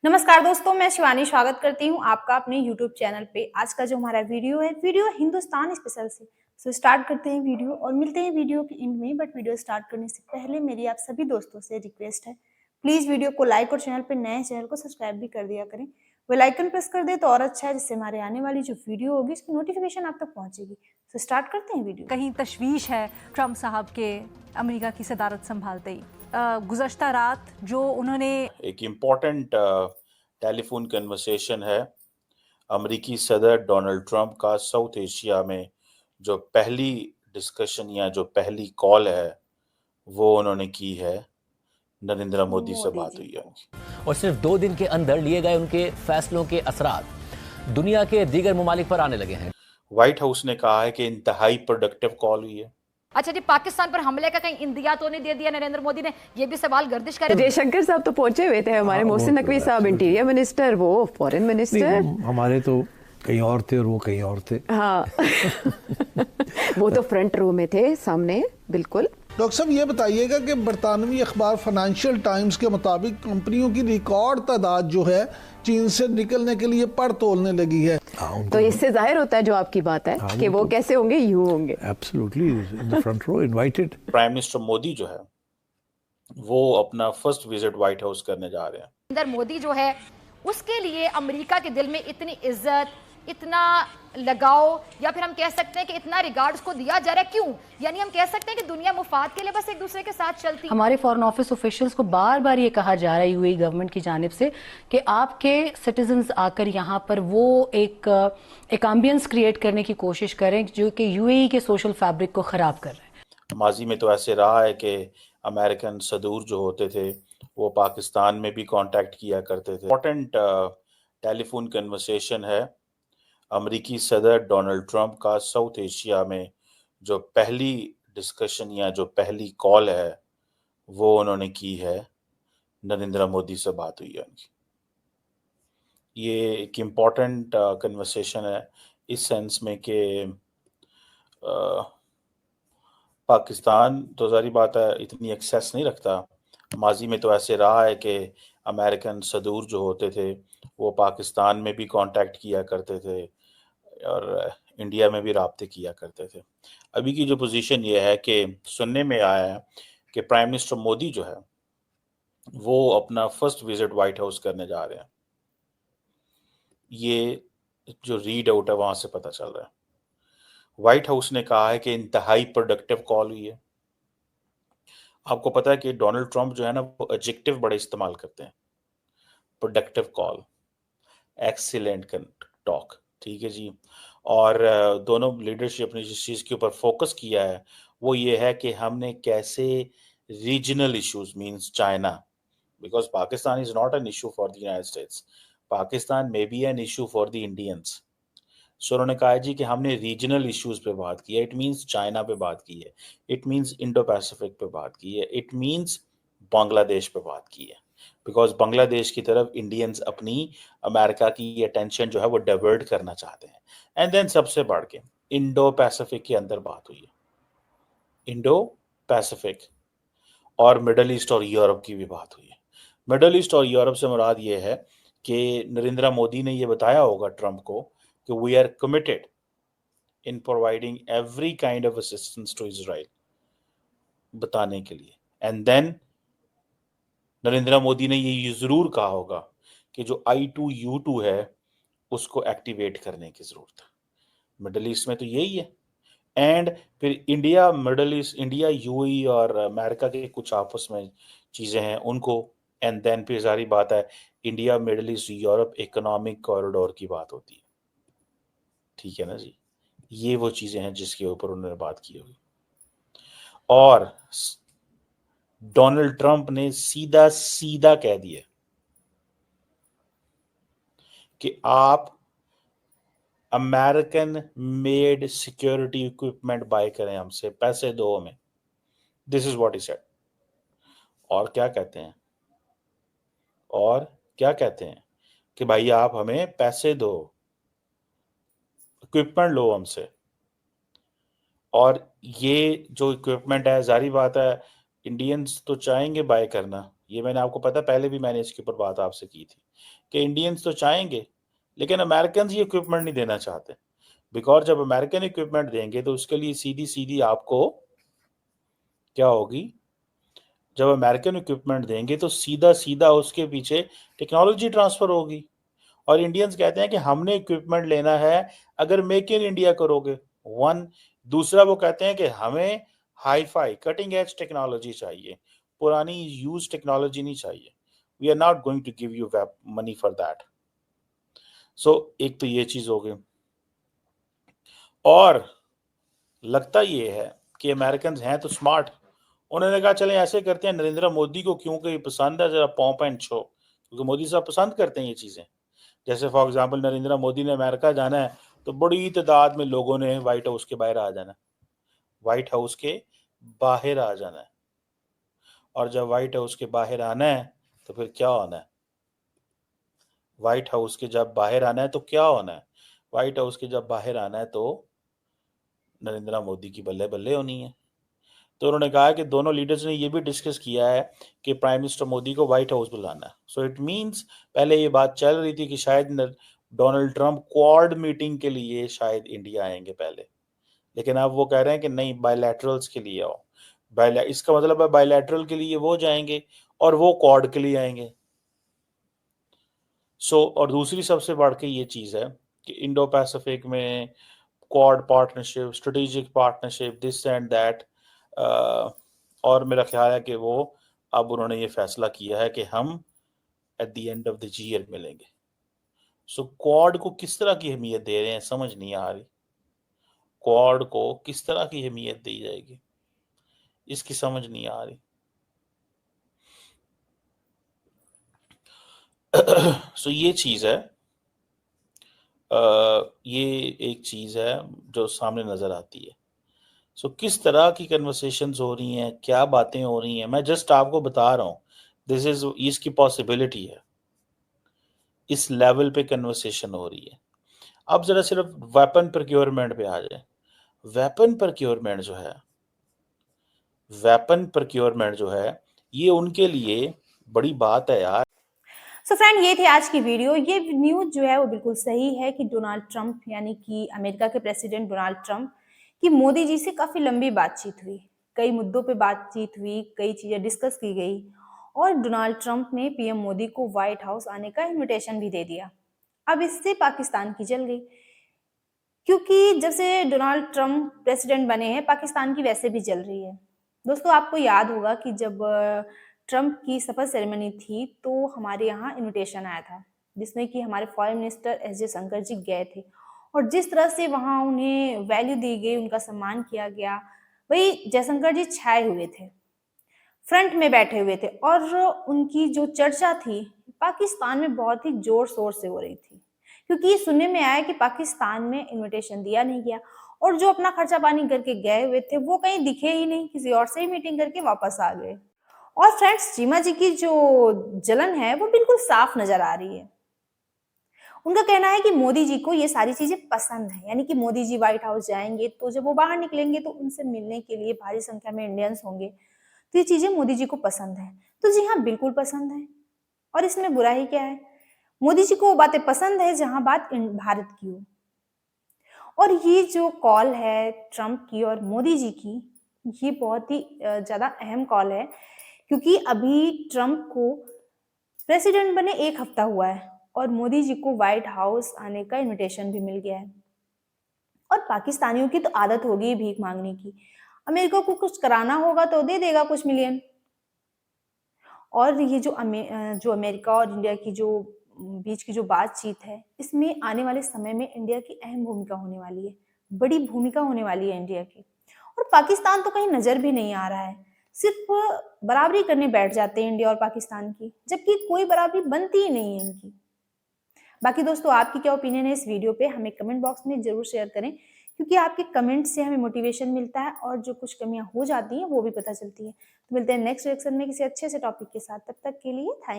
नमस्कार दोस्तों, मैं शिवानी स्वागत करती हूँ आपका अपने यूट्यूब चैनल पे। आज का जो हमारा वीडियो है, वीडियो हिंदुस्तान स्पेशल से। स्टार्ट करते हैं वीडियो और मिलते हैं वीडियो के एंड में। बट वीडियो स्टार्ट करने से पहले मेरी आप सभी दोस्तों से रिक्वेस्ट है, प्लीज़ वीडियो को लाइक और चैनल पे नए चैनल को सब्सक्राइब भी कर दिया करें। बेल आइकन प्रेस कर दे तो और अच्छा है, जिससे हमारे आने वाली जो वीडियो होगी उसकी नोटिफिकेशन आप तक पहुँचेगी। स्टार्ट करते हैं वीडियो। कहीं तशवीश है ट्रंप साहब के अमेरिका की सदारत संभालते ही। गुज़श्ता रात जो उन्होंने एक इम्पॉर्टेंट टेलीफोन कन्वर्सेशन है अमेरिकी सदर डोनाल्ड ट्रंप का साउथ एशिया में जो पहली डिस्कशन या जो पहली कॉल है वो उन्होंने की है नरेंद्र मोदी से बात हुई है उनकी। और सिर्फ 2 दिन के अंदर लिए गए उनके फैसलों के असरात दुनिया के दीगर ममालिक पर आने लगे हैं। व्हाइट हाउस ने कहा है कि इंतहाई प्रोडक्टिव कॉल हुई है। अच्छा जी, पाकिस्तान पर हमले का कहीं इंदिया तो नहीं दे दिया नरेंद्र मोदी ने? ये भी सवाल गर्दिश कर रहे हैं। जयशंकर साहब तो पहुंचे हुए थे, हमारे मोहसिन नकवी साहब इंटीरियर मिनिस्टर, वो फॉरेन मिनिस्टर। हमारे तो कहीं और थे और वो कहीं और थे। हाँ वो तो फ्रंट रो में थे, सामने बिल्कुल। डॉक्टर साहब ये बताइएगा कि बरतानवी अखबार फाइनेंशियल टाइम्स के मुताबिक कंपनियों की रिकॉर्ड तादाद जो है चीन से निकलने के लिए पड़ तोलने लगी है। तो इससे जाहिर होता है जो आपकी बात है कि वो कैसे होंगे, यूं होंगे। Absolutely in the front row invited. Prime minister Modi जो है वो अपना फर्स्ट विजिट व्हाइट हाउस करने जा रहे हैं। नरेंद्र मोदी जो है उसके लिए अमेरिका के दिल में इतनी इज्जत, इतना लगाव, या फिर हम कह सकते हैं कि इतना रिगार्ड्स को दिया जा रहा है। क्यों? यानी हम कह सकते हैं कि दुनिया मुफाद के लिए बस एक दूसरे के साथ चलती है। हमारे फॉरेन ऑफिस ऑफिशियल्स को बार बार ये कहा जा रहा है यूएई गवर्नमेंट की जानिब से कि आपके सिटीजन्स आकर यहाँ पर वो एक एम्बियंस क्रिएट करने की कोशिश करें जो कि यूएई के सोशल फैब्रिक को ख़राब कर रहे हैं। माजी में तो ऐसे रहा है कि अमेरिकन सदूर जो होते थे वो पाकिस्तान में भी कांटेक्ट किया करते थे। इम्पोर्टेंट टेलीफोन कन्वर्सेशन है अमेरिकी सदर डोनाल्ड ट्रंप का साउथ एशिया में जो पहली डिस्कशन या जो पहली कॉल है वो उन्होंने की है नरेंद्र मोदी से बात हुई है उनकी। ये एक इम्पॉर्टेंट कन्वर्सेशन है इस सेंस में कि पाकिस्तान तो जारी बात है इतनी एक्सेस नहीं रखता। माजी में तो ऐसे रहा है कि अमेरिकन सदूर जो होते थे वो पाकिस्तान में भी कांटेक्ट किया करते थे और इंडिया में भी राब्ते किया करते थे। अभी की जो पोजीशन ये है कि सुनने में आया है कि प्राइम मिनिस्टर मोदी जो है वो अपना फर्स्ट विजिट व्हाइट हाउस करने जा रहे हैं। ये जो रीड आउट है वहां से पता चल रहा है। व्हाइट हाउस ने कहा है कि इंतहाई प्रोडक्टिव कॉल हुई है। आपको पता है कि डोनाल्ड ट्रंप जो है ना वो एडजेक्टिव बड़े इस्तेमाल करते हैं। प्रोडक्टिव कॉल, एक्सीलेंट टॉक, ठीक है जी। और दोनों लीडरशिप ने जिस चीज़ के ऊपर फोकस किया है वो ये है कि हमने कैसे regional issues means China, because Pakistan is not an issue for the United States, Pakistan may be an issue for the Indians. So उन्होंने कहा है जी कि हमने रीजनल इश्यूज पे बात की है। इट मींस चाइना पे बात की है, इट मींस इंडो पैसिफिक पे बात की है, इट मींस बांग्लादेश पे बात की है, बिकॉज बांग्लादेश की तरफ इंडियंस अपनी अमेरिका की अटेंशन जो है वो डाइवर्ट करना चाहते हैं। एंड देन सबसे बढ़ के इंडो पैसिफिक के अंदर बात हुई है, इंडो पैसिफिक और मिडल ईस्ट और यूरोप की भी बात हुई है। मिडल ईस्ट और यूरोप से मुराद ये है कि नरेंद्र मोदी ने ये बताया होगा ट्रंप को कि we are committed in providing every kind of assistance to Israel, बताने के लिए। एंड देन नरेंद्र मोदी ने ये जरूर कहा होगा कि जो I2U2 है उसको एक्टिवेट करने की जरूरत है। मिडल ईस्ट में तो यही है। एंड फिर India, middle east, India, UAE और अमेरिका के कुछ आपस में चीजें हैं उनको। एंड देन फिर सारी बात है India, middle east, Europe economic corridor की बात होती है, ठीक है ना जी। ये वो चीजें हैं जिसके ऊपर उन्होंने बात की होगी। और डोनाल्ड ट्रंप ने सीधा सीधा कह दिया कि आप American made security equipment buy करें हमसे, पैसे दो हमें। This is what he said. और क्या कहते हैं, और क्या कहते हैं कि भाई आप हमें पैसे दो, इक्विपमेंट लो हमसे। और ये जो इक्विपमेंट है, जारी बात है इंडियंस तो चाहेंगे बाय करना, ये मैंने आपको पता पहले भी मैंने इसके ऊपर बात आपसे की थी कि इंडियंस तो चाहेंगे लेकिन अमेरिकन ये इक्विपमेंट नहीं देना चाहते, बिकॉज जब अमेरिकन इक्विपमेंट देंगे तो उसके लिए सीधी सीधी आपको क्या होगी, जब अमेरिकन इक्विपमेंट देंगे तो सीधा सीधा उसके पीछे टेक्नोलॉजी ट्रांसफर होगी। और इंडियंस कहते हैं कि हमने इक्विपमेंट लेना है अगर मेक इन इंडिया करोगे, वन। दूसरा वो कहते हैं कि हमें hi-fi cutting edge technology चाहिए, पुरानी यूज टेक्नोलॉजी नहीं चाहिए। We are not going to give you money for that. So एक तो ये चीज हो गई, और लगता ये है कि अमेरिकन हैं तो स्मार्ट। उन्होंने कहा चलें ऐसे करते हैं, नरेंद्र मोदी को क्योंकि पसंद है जरा पॉम्प एंड शो, क्योंकि मोदी साहब पसंद करते हैं ये चीजें। जैसे फॉर एग्जांपल नरेंद्र मोदी ने अमेरिका जाना है तो बड़ी तादाद में लोगों ने व्हाइट हाउस के बाहर आ जाना है, व्हाइट हाउस के बाहर आ जाना है। और जब व्हाइट हाउस के बाहर आना है तो फिर क्या होना है, व्हाइट हाउस के जब बाहर आना है तो क्या होना है, व्हाइट हाउस के जब बाहर आना है तो नरेंद्र मोदी की बल्ले बल्ले होनी है। तो उन्होंने कहा कि दोनों लीडर्स ने ये भी डिस्कस किया है कि प्राइम मिनिस्टर मोदी को व्हाइट हाउस बुलाना है। सो इट मींस पहले ये बात चल रही थी कि शायद डोनाल्ड ट्रंप क्वाड मीटिंग के लिए शायद इंडिया आएंगे पहले, लेकिन अब वो कह रहे हैं कि नहीं, बायलैटरल्स के लिए आओ। इसका मतलब है बायलैटरल के लिए वो जाएंगे और वो क्वाड के लिए आएंगे। सो और दूसरी सबसे बढ़ के ये चीज है कि इंडो पैसिफिक में quad partnership, strategic partnership, this and that. और मेरा ख्याल है कि वो अब उन्होंने ये फैसला किया है कि हम at the end of the year मिलेंगे। सो क्वाड को किस तरह की अहमियत दे रहे हैं समझ नहीं आ रही, क्वाड को किस तरह की अहमियत दी जाएगी इसकी समझ नहीं आ रही। सो ये चीज है, ये एक चीज है जो सामने नजर आती है। सो किस तरह की कन्वर्सेशंस हो रही हैं, क्या बातें हो रही हैं, मैं जस्ट आपको बता रहा हूँ। दिस इज इसकी पॉसिबिलिटी है, इस लेवल पे कन्वर्सेशन हो रही है। अब जरा सिर्फ वेपन प्रोक्योरमेंट पे आ जाए। वेपन प्रोक्योरमेंट जो है, वेपन प्रोक्योरमेंट जो है ये उनके लिए बड़ी बात है यार। सो फ्रेंड, ये थी आज की वीडियो। ये न्यूज़ जो है वो बिल्कुल सही है कि डोनाल्ड ट्रंप यानी कि अमेरिका के प्रेसिडेंट डोनाल्ड ट्रंप की मोदी जी से काफ़ी लंबी बातचीत हुई, कई मुद्दों पे बातचीत हुई, कई चीज़ें डिस्कस की गई और डोनाल्ड ट्रंप ने पीएम मोदी को व्हाइट हाउस आने का इनविटेशन भी दे दिया। अब इससे पाकिस्तान की जल गई, क्योंकि जब से डोनाल्ड ट्रंप प्रेसिडेंट बने हैं पाकिस्तान की वैसे भी जल रही है। दोस्तों, आपको याद होगा कि जब ट्रंप की शपथ सेरेमनी थी तो हमारे यहाँ इनविटेशन आया था जिसमें कि हमारे फॉरेन मिनिस्टर एस जयशंकर जी गए थे और जिस तरह से वहाँ उन्हें वैल्यू दी गई, उनका सम्मान किया गया, वही जयशंकर जी छाए हुए थे, फ्रंट में बैठे हुए थे और उनकी जो चर्चा थी पाकिस्तान में बहुत ही जोर शोर से हो रही थी, क्योंकि ये सुनने में आया कि पाकिस्तान में इनविटेशन दिया नहीं गया और जो अपना खर्चा पानी करके गए हुए थे वो कहीं दिखे ही नहीं, किसी और से ही मीटिंग करके वापस आ गए। और फ्रेंड्स, चीमा जी की जो जलन है वो बिल्कुल साफ नजर आ रही है। उनका कहना है कि मोदी जी को ये सारी चीजें पसंद है, यानी कि मोदी जी व्हाइट हाउस जाएंगे तो जब वो बाहर निकलेंगे तो उनसे मिलने के लिए भारी संख्या में इंडियंस होंगे, तो ये चीजें मोदी जी को पसंद है। तो जी हाँ, बिल्कुल पसंद है और इसमें बुरा ही क्या है। मोदी जी को वो बातें पसंद है जहां बात भारत की हो। और ये जो कॉल है ट्रंप की और मोदी जी की, ये बहुत ही ज्यादा अहम कॉल है, क्योंकि अभी ट्रंप को प्रेसिडेंट बने 1 हफ्ता हुआ है और मोदी जी को व्हाइट हाउस आने का इनविटेशन भी मिल गया है। और पाकिस्तानियों की तो आदत होगी भीख मांगने की, अमेरिका को कुछ कराना होगा तो दे देगा कुछ मिलियन। और ये जो अमेरिका और इंडिया की जो बीच की जो बातचीत है, इसमें आने वाले समय में इंडिया की अहम भूमिका होने वाली है, बड़ी भूमिका होने वाली है इंडिया की। और पाकिस्तान तो कहीं नजर भी नहीं आ रहा है, सिर्फ बराबरी करने बैठ जाते हैं इंडिया और पाकिस्तान की, जबकि कोई बराबरी बनती ही नहीं है इनकी। बाकी दोस्तों, आपकी क्या ओपिनियन है इस वीडियो पे, हमें कमेंट बॉक्स में जरूर शेयर करें, क्योंकि आपके कमेंट से हमें मोटिवेशन मिलता है और जो कुछ कमियां हो जाती हैं वो भी पता चलती है। तो मिलते हैं नेक्स्ट लेक्चर में किसी अच्छे से टॉपिक के साथ, तब तक के लिए थैंक